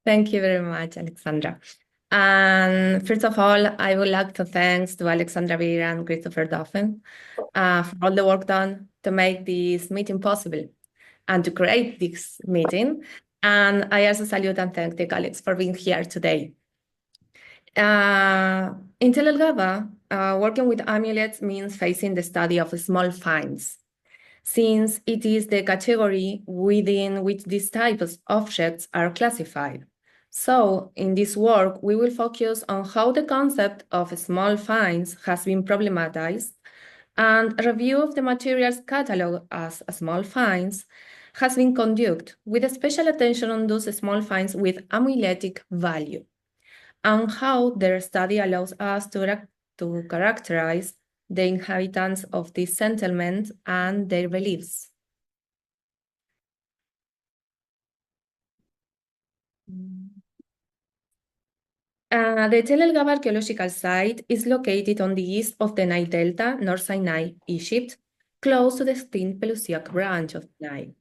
Thank you very much, Alexandra. And first of all, I would like to thank to Alexandra Beer and Christopher Dauphin for all the work done to make this meeting possible and to create this meeting. And I also salute and thank the colleagues for being here today. In el-Ghaba, working with amulets means facing the study of small finds, since it is the category within which these types of objects are classified. So, in this work, we will focus on how the concept of small finds has been problematized, and a review of the materials cataloged as small finds has been conducted with special attention on those small finds with amuletic value, and how their study allows us to characterize the inhabitants of this settlement and their beliefs. The el-Ghaba archaeological site is located on the east of the Nile Delta, North Sinai, Egypt, close to the extinct Pelusiac branch of Nile.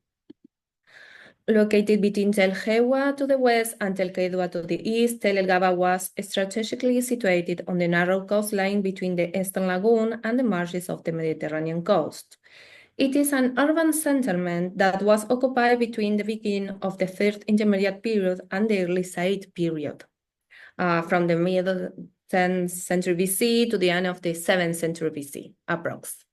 Located between el-Ghaba to the west and el-Ghaba to the east, el-Ghaba was strategically situated on the narrow coastline between the Eastern Lagoon and the marshes of the Mediterranean coast. It is an urban settlement that was occupied between the beginning of the Third Intermediate Period and the Early Saite Period, from the mid-10th century BC to the end of the 7th century BC, approx.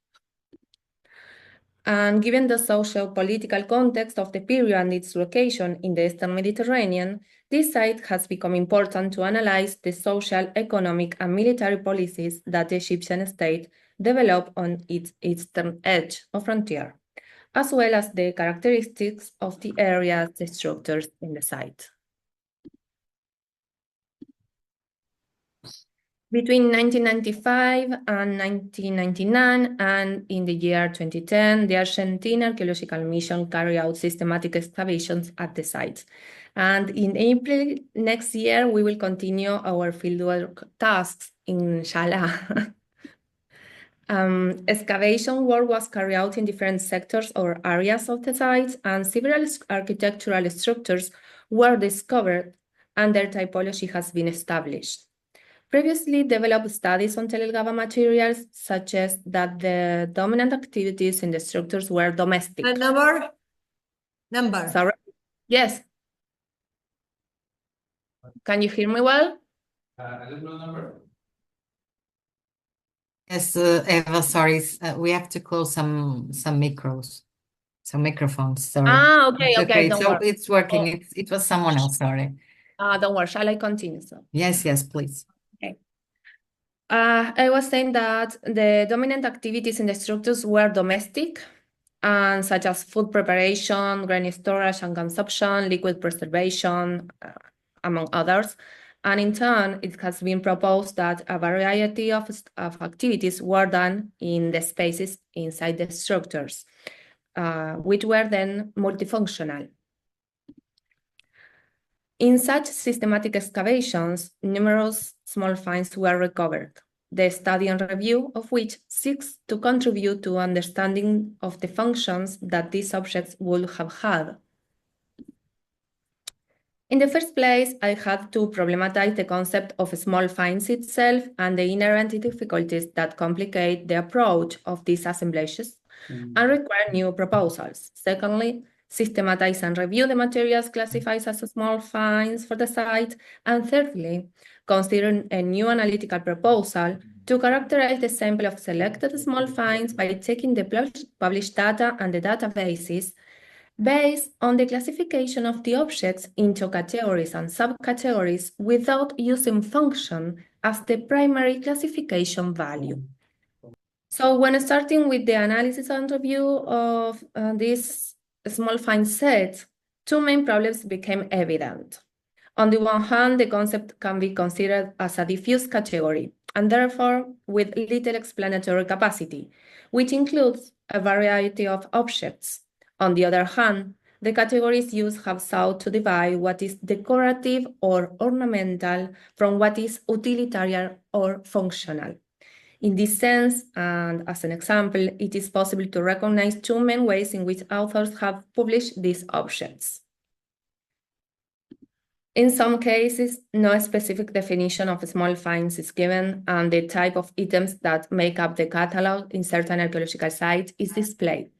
And given the socio-political context of the period and its location in the Eastern Mediterranean, this site has become important to analyze the social, economic, and military policies that the Egyptian state developed on its eastern edge of frontier, as well as the characteristics of the areas, the structures in the site. Between 1995 and 1999, and in the year 2010, the Argentine Archaeological Mission carried out systematic excavations at the site. And in April next year, we will continue our fieldwork tasks, inshallah. Excavation work was carried out in different sectors or areas of the site, and several architectural structures were discovered, and their typology has been established. Previously developed studies on el-Ghaba materials suggest that the dominant activities in the structures were domestic. Number? Sorry? Yes. Can you hear me well? I don't know number. Yes, Eva, sorry. We have to close some microphones. Sorry. Okay. Don't so worry. it's working. It was someone else. Sorry. Don't worry. Shall I continue? So? Yes, please. Okay. I was saying that the dominant activities in the structures were domestic, such as food preparation, grain storage and consumption, liquid preservation, among others. And in turn, it has been proposed that a variety of activities were done in the spaces inside the structures, which were then multifunctional. In such systematic excavations, numerous small finds were recovered, the study and review of which seeks to contribute to understanding of the functions that these objects would have had. In the first place, I had to problematize the concept of small finds itself and the inherent difficulties that complicate the approach of these assemblages and require new proposals. Secondly, systematize and review the materials classified as small finds for the site. And thirdly, consider a new analytical proposal to characterize the sample of selected small finds by taking the published data and the databases based on the classification of the objects into categories and subcategories without using function as the primary classification value. So when starting with the analysis and review of this small find set, two main problems became evident. On the one hand, the concept can be considered as a diffuse category, and therefore with little explanatory capacity, which includes a variety of objects. On the other hand, the categories used have sought to divide what is decorative or ornamental from what is utilitarian or functional. In this sense, and as an example, it is possible to recognize two main ways in which authors have published these objects. In some cases, no specific definition of small finds is given, and the type of items that make up the catalog in certain archaeological sites is displayed.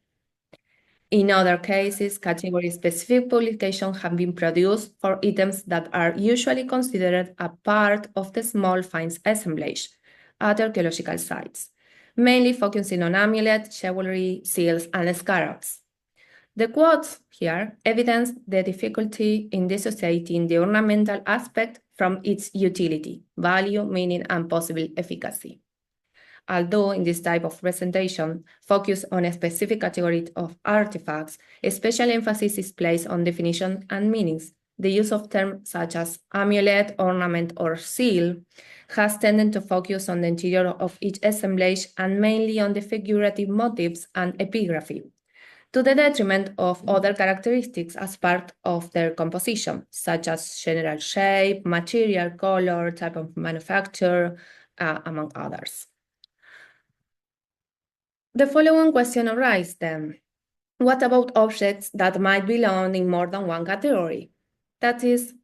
In other cases, category-specific publications have been produced for items that are usually considered a part of the small finds assemblage at archaeological sites, mainly focusing on amulets, jewelry, seals, and scarabs. The quotes here evidence the difficulty in dissociating the ornamental aspect from its utility, value, meaning, and possible efficacy. Although in this type of presentation focus on a specific category of artifacts, special emphasis is placed on definition and meanings. The use of terms such as amulet, ornament, or seal has tended to focus on the interior of each assemblage and mainly on the figurative motifs and epigraphy, to the detriment of other characteristics as part of their composition, such as general shape, material, color, type of manufacture, among others. The following question arises then. What about objects that might belong in more than one category? That is,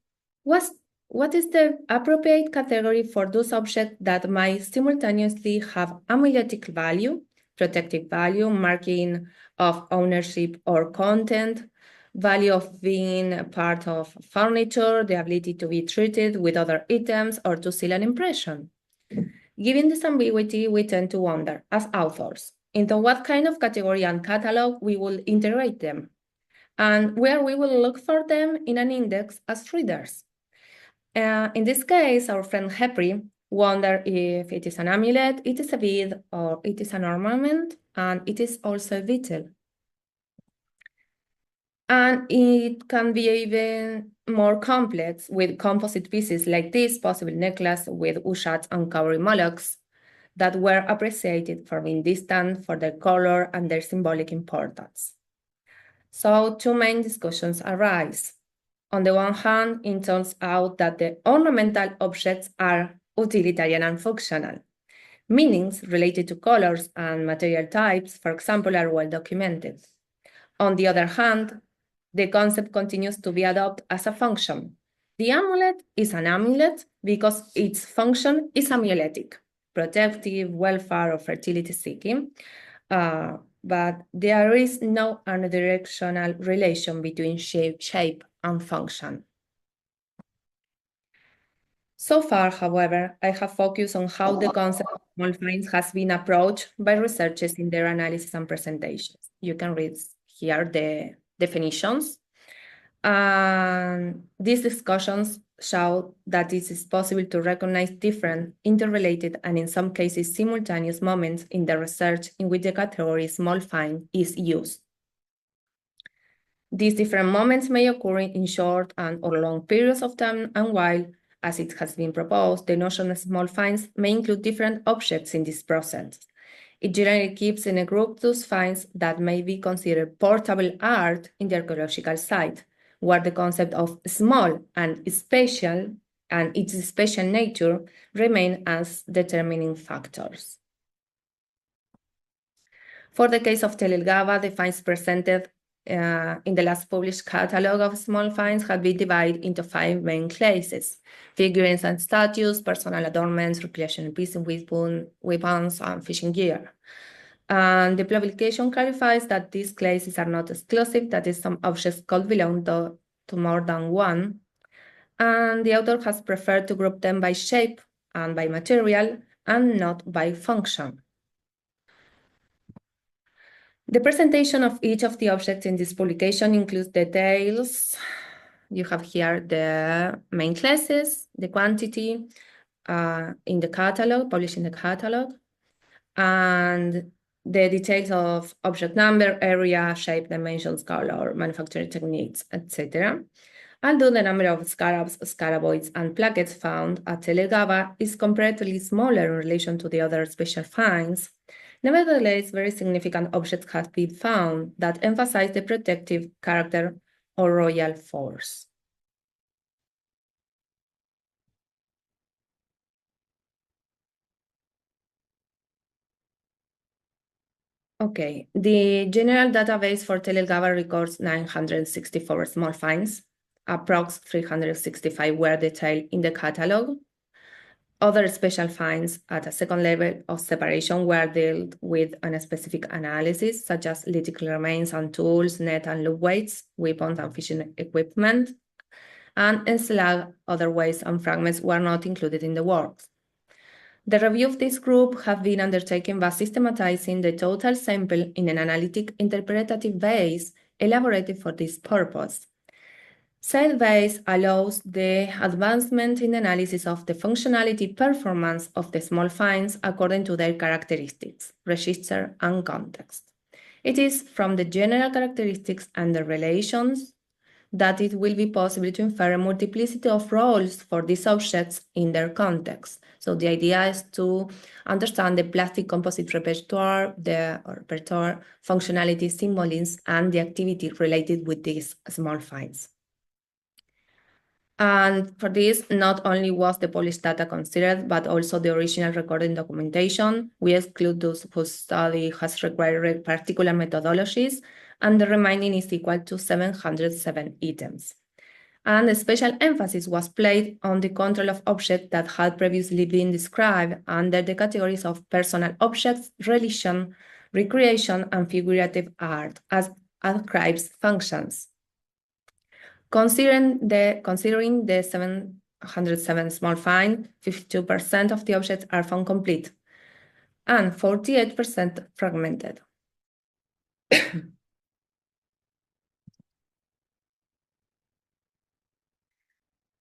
what is the appropriate category for those objects that might simultaneously have amuletic value, protective value, marking of ownership or content, value of being a part of furniture, the ability to be treated with other items, or to seal an impression? Given this ambiguity, we tend to wonder, as authors, into what kind of category and catalog we will integrate them, and where we will look for them in an index as readers. In this case, our friend Hepri wondered if it is an amulet, it is a bead, or it is an ornament, and it is also a beetle. And it can be even more complex with composite pieces like this possible necklace with ushats and cowrie mollusks that were appreciated for being distant, for their color, and their symbolic importance. So two main discussions arise. On the one hand, it turns out that the ornamental objects are utilitarian and functional. Meanings related to colors and material types, for example, are well documented. On the other hand, the concept continues to be adopted as a function. The amulet is an amulet because its function is amuletic, protective, welfare, or fertility seeking, but there is no unidirectional relation between shape and function. So far, however, I have focused on how the concept of small finds has been approached by researchers in their analysis and presentations. You can read here the definitions. These discussions show that it is possible to recognize different, interrelated, and in some cases simultaneous moments in the research in which the category small find is used. These different moments may occur in short or long periods of time, and while, as it has been proposed, the notion of small finds may include different objects in this process. It generally keeps in a group those finds that may be considered portable art in the archaeological site, where the concept of small and special and its special nature remain as determining factors. For the case of el-Ghaba, the finds presented in the last published catalog of small finds have been divided into 5 main classes: figurines and statues, personal adornments, recreational pieces, weapons, and fishing gear. And the publication clarifies that these classes are not exclusive, that is, some objects could belong to more than one. And the author has preferred to group them by shape and by material and not by function. The presentation of each of the objects in this publication includes details. You have here the main classes, the quantity in the catalog, published in the catalog, and the details of object number, area, shape, dimensions, color, manufacturing techniques, etc. Although the number of scarabs, scaraboids, and plaquettes found at el-Ghaba is comparatively smaller in relation to the other special finds, nevertheless, very significant objects have been found that emphasize the protective character or royal force. Okay, the general database for el-Ghaba records 964 small finds, approx 365 were detailed in the catalog. Other special finds at a second level of separation were dealt with on a specific analysis, such as lithic remains and tools, net and loop weights, weapons and fishing equipment, and in slag, other weights and fragments were not included in the works. The review of this group have been undertaken by systematizing the total sample in an analytic interpretative base elaborated for this purpose. Said base allows the advancement in analysis of the functionality performance of the small finds according to their characteristics, register, and context. It is from the general characteristics and the relations that it will be possible to infer a multiplicity of roles for these objects in their context. So the idea is to understand the plastic composite repertoire, functionality, symbolism, and the activity related with these small finds. And for this, not only was the published data considered, but also the original recording documentation. We exclude those whose study has required particular methodologies, and the remaining is equal to 707 items. And a special emphasis was placed on the control of objects that had previously been described under the categories of personal objects, religion, recreation, and figurative art as ascribes functions. Considering the 707 small find, 52% of the objects are found complete and 48% fragmented.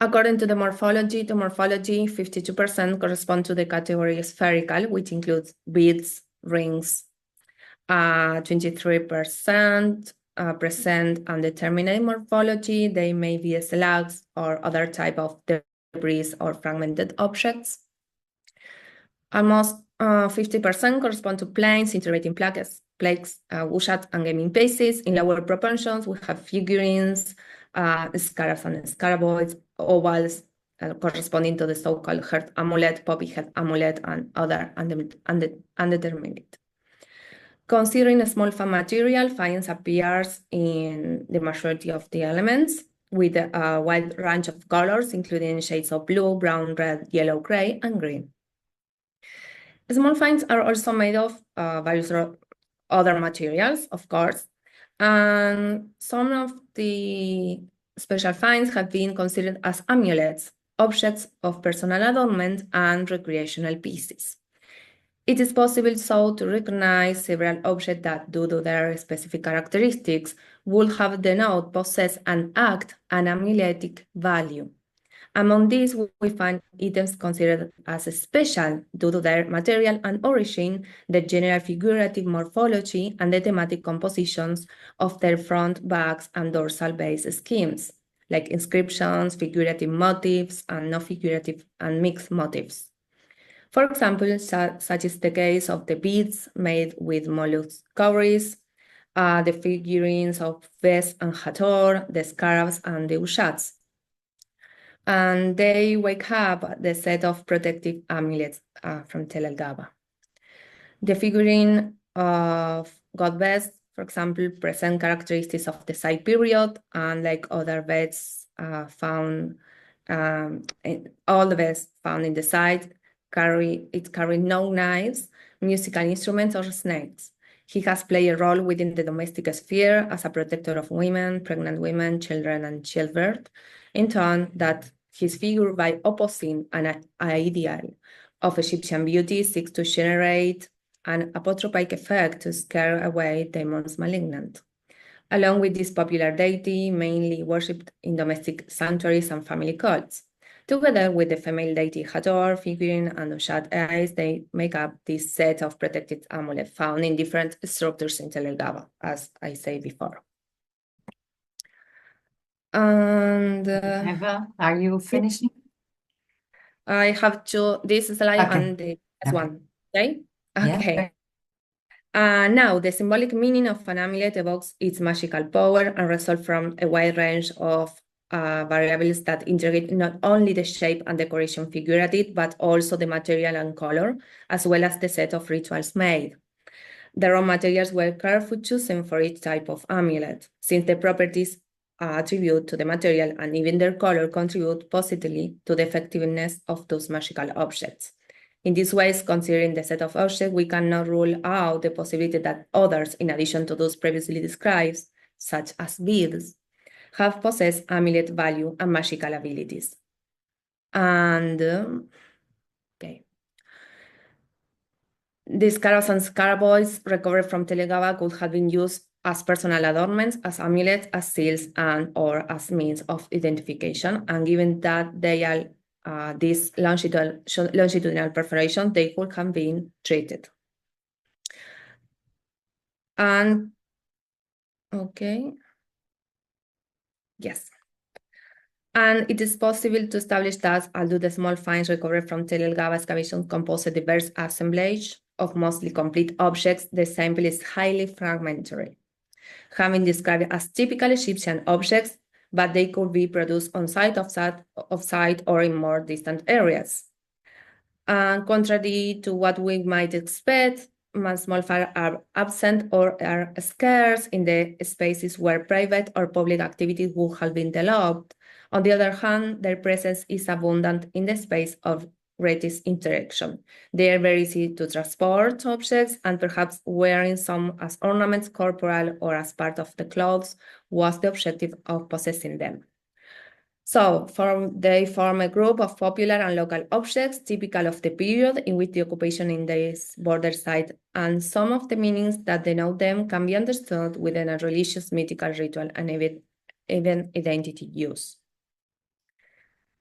According to the morphology, 52% correspond to the category spherical, which includes beads, rings, 23% present undeterminate morphology. They may be slugs or other type of debris or fragmented objects. Almost 50% correspond to planes, integrating plaques, wushat, and gaming pieces. In lower proportions, we have figurines, scarabs and scaraboids, ovals corresponding to the so-called heart amulet, poppy head amulet, and other undeterminate. Considering a small fan material, finds appears in the majority of the elements with a wide range of colors, including shades of blue, brown, red, yellow, gray, and green. Small finds are also made of various other materials, of course, and some of the special finds have been considered as amulets, objects of personal adornment and recreational pieces. It is possible so to recognize several objects that, due to their specific characteristics, would have denote, possess, and act an amuletic value. Among these, we find items considered as special due to their material and origin, the general figurative morphology, and the thematic compositions of their front, backs, and dorsal base schemes, like inscriptions, figurative motifs, and non-figurative and mixed motifs. For example, such is the case of the beads made with mollusk cowries, the figurines of Bes and Hathor, the scarabs, and the ushats. And they wake up the set of protective amulets from el-Ghaba. The figurine of God Bes, for example, present characteristics of the Saite period, and like other beds found, all the beds found in the site, carry no knives, musical instruments, or snakes. He has played a role within the domestic sphere as a protector of women, pregnant women, children, and childbirth, in turn that his figure, by opposing an ideal of Egyptian beauty, seeks to generate an apotropic effect to scare away demons malignant. Along with this popular deity, mainly worshipped in domestic sanctuaries and family cults. Together with the female deity Hathor, figurine, and Ushat eyes, they make up this set of protected amulets found in different structures in el-Ghaba, as I said before. And Eva, are you finishing? I have this slide and the next one. Okay? Okay. Now, the symbolic meaning of an amulet evokes its magical power and results from a wide range of variables that integrate not only the shape and decoration figurative, but also the material and color, as well as the set of rituals made. The raw materials were carefully chosen for each type of amulet, since the properties attribute to the material and even their color contribute positively to the effectiveness of those magical objects. In this way, considering the set of objects, we cannot rule out the possibility that others, in addition to those previously described, such as beads, have possessed amulet value and magical abilities. And, okay. These scarabs and scaraboids recovered from el-Ghaba could have been used as personal adornments, as amulets, as seals, or as means of identification. And given that they are this longitudinal perforation, they could have been treated. And, okay. Yes. And it is possible to establish that, although the small finds recovered from el-Ghaba excavations compose a diverse assemblage of mostly complete objects, the sample is highly fragmentary, having described as typical Egyptian objects, but they could be produced on site, off-site, or in more distant areas. And contrary to what we might expect, small finds are absent or are scarce in the spaces where private or public activities would have been developed. On the other hand, their presence is abundant in the space of greatest interaction. They are very easy to transport objects, and perhaps wearing some as ornaments, corporal, or as part of the clothes was the objective of possessing them. So they form a group of popular and local objects typical of the period in which the occupation in this border site, and some of the meanings that denote them can be understood within a religious, mythical, ritual, and even identity use.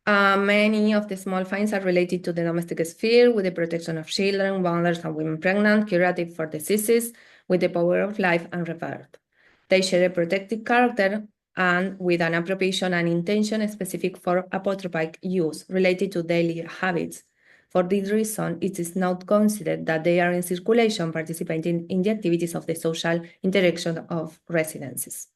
Many of the small finds are related to the domestic sphere, with the protection of children, mothers, and women pregnant, curative for diseases, with the power of life and rebirth. They share a protective character and with an appropriation and intention specific for apotropic use related to daily habits. For this reason, it is not considered that they are in circulation, participating in the activities of the social interaction of residences.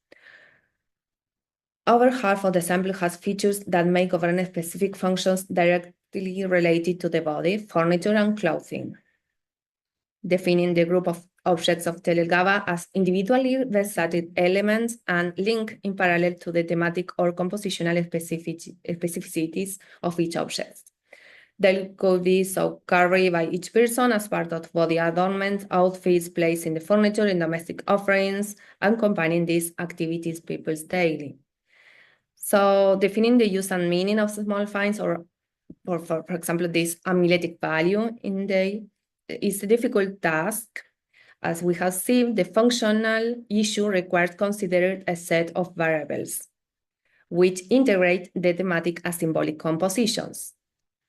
Over half of the sample has features that may govern specific functions directly related to the body, furniture, and clothing, defining the group of objects of el-Ghaba as individually versatile elements and linked in parallel to the thematic or compositional specificities of each object. They could be so carried by each person as part of body adornments, outfits, placed in the furniture, in domestic offerings, and combining these activities people's daily. So defining the use and meaning of small finds, or for example, this amuletic value is a difficult task. As we have seen, the functional issue requires considering a set of variables which integrate the thematic and symbolic compositions.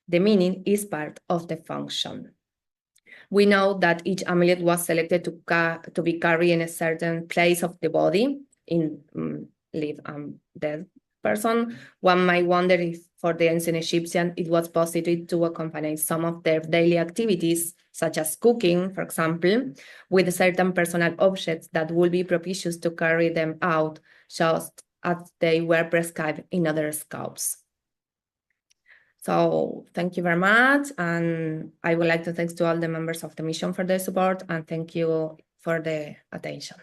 The meaning is part of the function. We know that each amulet was selected to be carried in a certain place of the body, in live and dead person. One might wonder if for the ancient Egyptian, it was possible to accompany some of their daily activities, such as cooking, for example, with certain personal objects that would be propitious to carry them out, just as they were prescribed in other scopes. So thank you very much. And I would like to thank to all the members of the mission for their support, and thank you for the attention.